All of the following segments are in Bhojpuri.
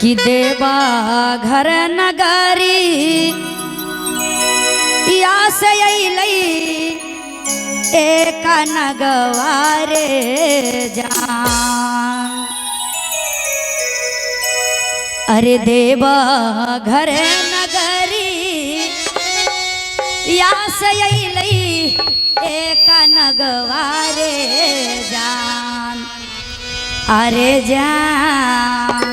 कि देवा घर नगरी या से अइलई एक नगवारे जान। अरे देवा घर नगरी या से अइलई एक नगवारे जान। अरे जान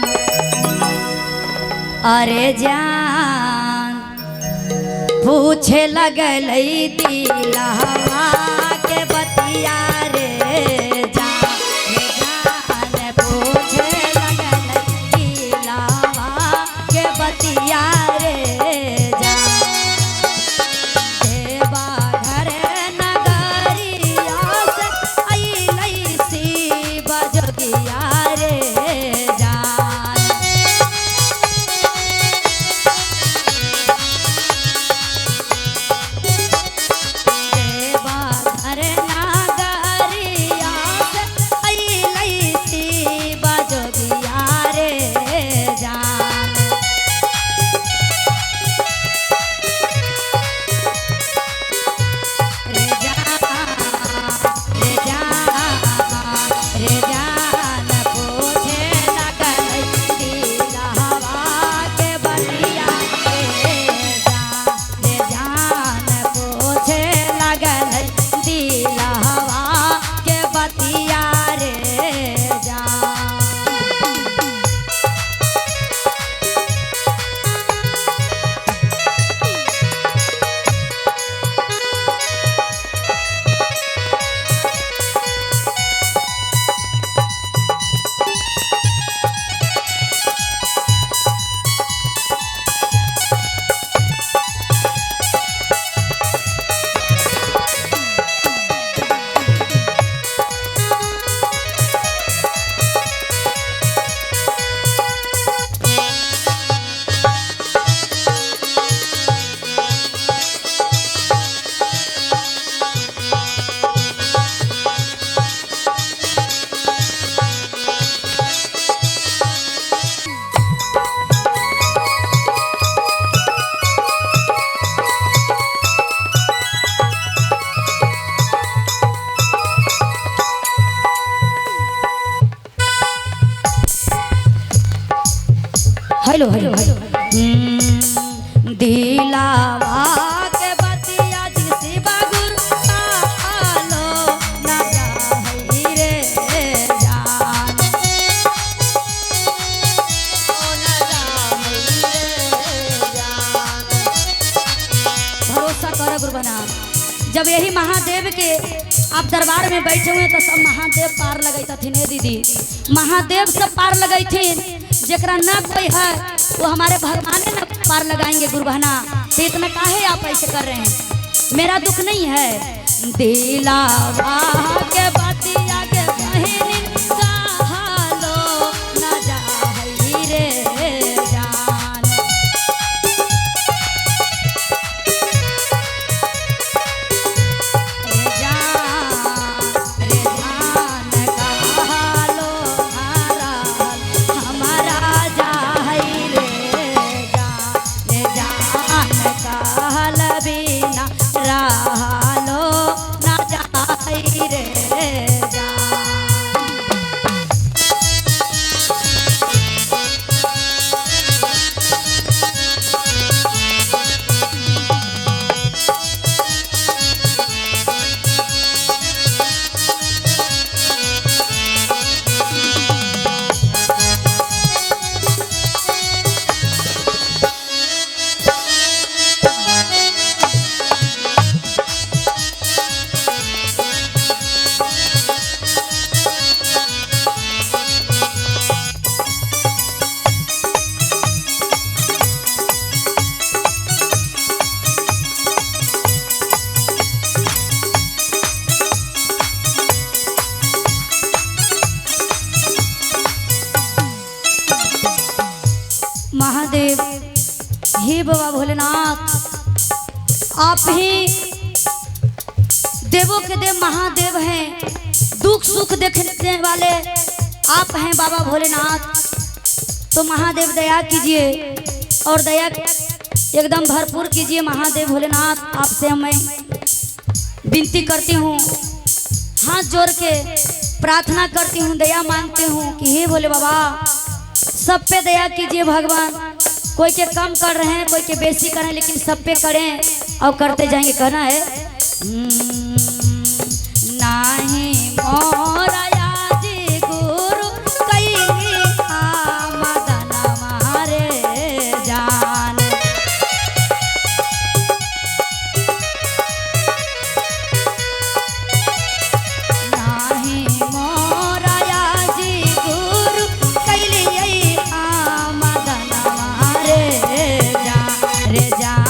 अरे जान पूछे लगलई दिलवा के बतिया रे जान। पूछे लगलई दिलवा के बतिया रे जान। देवा घर नगरिया से अइलई शिव जोगिया रे जान। हेलो हेलो दिलावा के बतिया जिसी बगुर आलो ना जाई रे जान। ओ ना जाई रे जान। भरोसा कर गुरुबना। जब यही महादेव के आप दरबार में बैठे हुए तो सब महादेव पार लगैत थी ने दीदी। महादेव सब पार लगैथिन। जेकरा न कोई है वो हमारे भगवान न पार लगाएंगे गुरुबहना। तो इतना काहे आप ऐसे कर रहे हैं? मेरा दुख नहीं है। दिलावा के बतिया के बहिनी कहालो न जाई रे जान। रे जान कहालो हमारा जाई रे जान कहल बिना रहलो ना जाई रे जान। महादेव हे बाबा भोलेनाथ, आप ही देवों के देव महादेव हैं। दुख सुख देखने वाले आप हैं बाबा भोलेनाथ। तो महादेव दया कीजिए और दया एकदम भरपूर कीजिए। महादेव भोलेनाथ आपसे मैं विनती करती हूँ, हाथ जोड़ के प्रार्थना करती हूँ, दया मांगती हूँ कि हे भोले बाबा सब पे दया कीजिए भगवान। कोई के कम कर रहे हैं, कोई के बेसी कर रहे हैं, लेकिन सब पे करें और करते जाएंगे। कहना है नाही मोरा याजी गुरु कई मदन मारे जान। नाही मोरा याजी गुरु कई मदन मारे जान रे जान रे जान।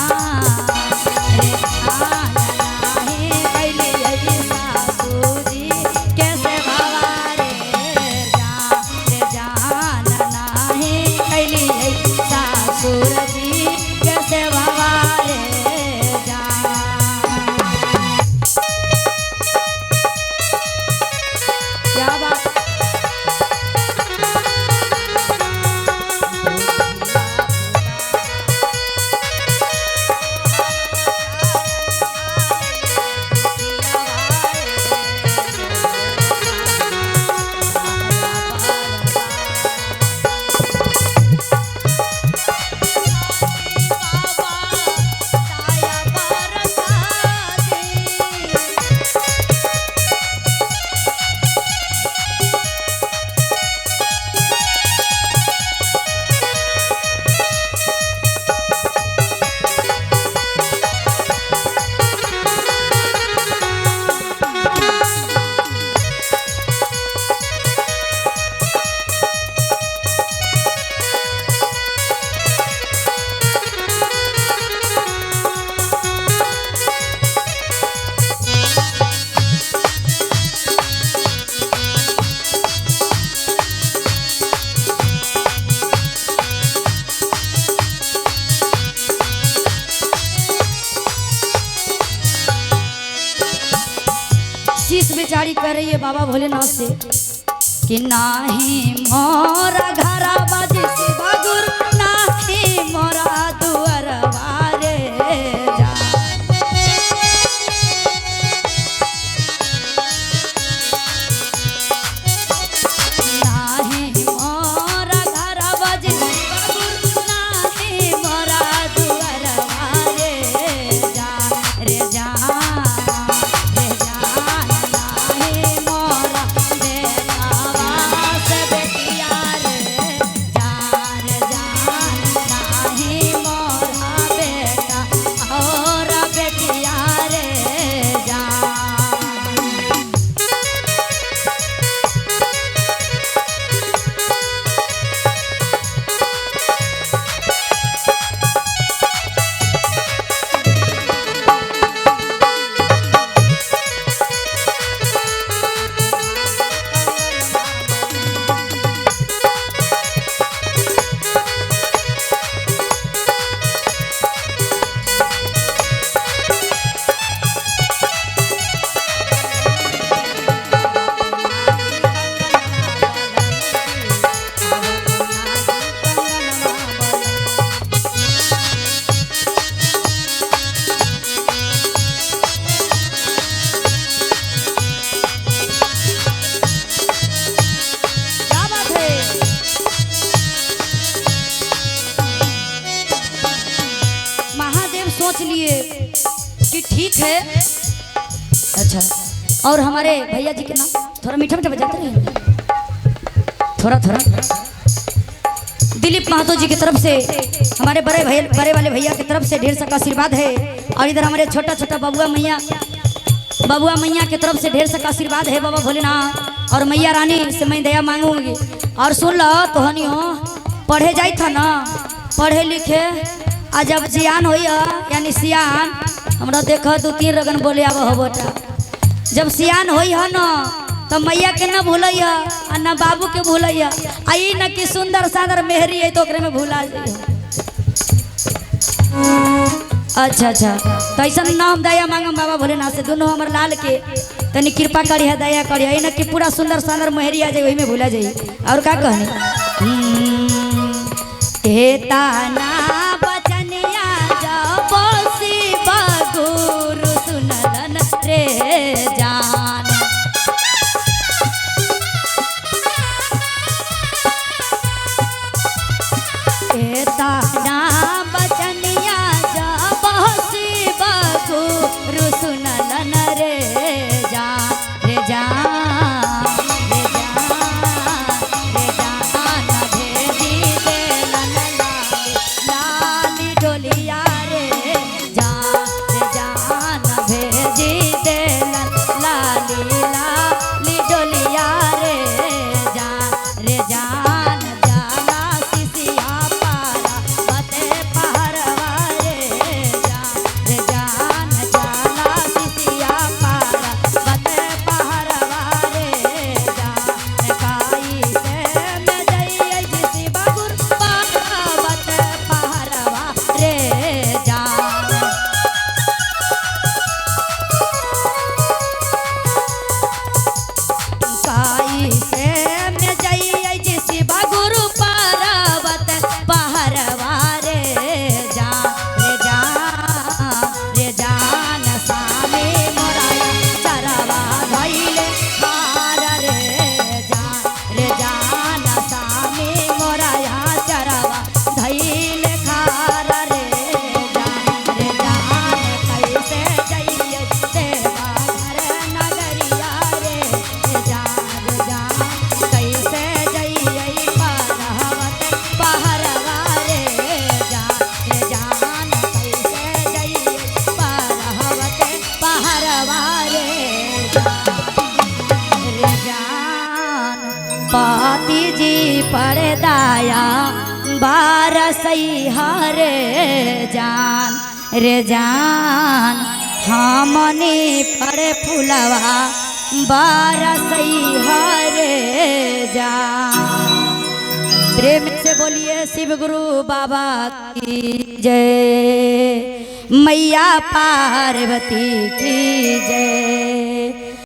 शीश बेचारी कर रही है बाबा भोलेनाथ से कि नाही मोरा घरा बाजे से बागुर, नाही मोरा दुआर बारे जा। नाही मोरा घरा बाजे से बागुर, नाही मोरा दुआर बारे जा रे जा। सोच लिए कि ठीक है। अच्छा, और हमारे भैया जी के नाम थोड़ा मीठा मीठा बजाते रहिए, थोड़ा थोड़ा। दिलीप महतो जी की तरफ से हमारे बड़े वाले भैया की तरफ से ढेर सारा आशीर्वाद है। और इधर हमारे छोटा छोटा बबुआ मैया की तरफ से ढेर सारा आशीर्वाद है बाबा भोलेनाथ। और मैया रानी से मैं दया मांगूंगी। और सुन लो तोहनी हो पढ़े जाई था ना, पढ़े लिखे आ जब जियान हो यानी सियान, हमरा देखो 2-3 रगन बोले अब हो बेटा। जब सियान हो न तो मैया के न भूलैया आ न बाबू के भूलैया। आई न कि सुंदर सादर मेहरी है तो ओकरे में भूला जाइए। अच्छा अच्छा, तो ऐसा नाम दया मांगम बाबा भोलेनाथ से, दोनों हमर लाल के तनी कृपा करी है, दया करी है न कि पूरा सुंदर सादर मेहरी आ जाए वही में भूला जाइए। और का कहनी ताना बचनिया जब शिव गुरु सुनलन रे जान। ताना बचनिया जब शिव गुरु सुनलन रे जान रे जान रे जान रे जान भेजी देलन लाली डोलिया रे जान रे जान भेजी देलन लाली लाली डोलिया रे जान रे जान जाला सिसिया पारा बते पहरवा रे जान रे जान जाला सिसिया पारा बते पहरवा रे जान काई से में जइए जिसी बगुर पारा बते पहरवा रे जान। काई से में जइए जिसी बगुरु पर्वत पहरवा रे जान रे जान रे जान सामे मोराया चरवा धइले खार रे जान सामे मोराया चरवा धइले खार रे जान कैसे जइए देवा घर नगरिया रे जान कैसे जइए पर्वत पहरवा रे जान कैसे जइए पर्वत पहरवा रे जान। पाती जी पर दाया बारसई हरे जान रे जान हमने पर फुलवा बारसई हरे जान। प्रेम से बोलिए शिव गुरु बाबा की जय, मैया पार्वती की जय।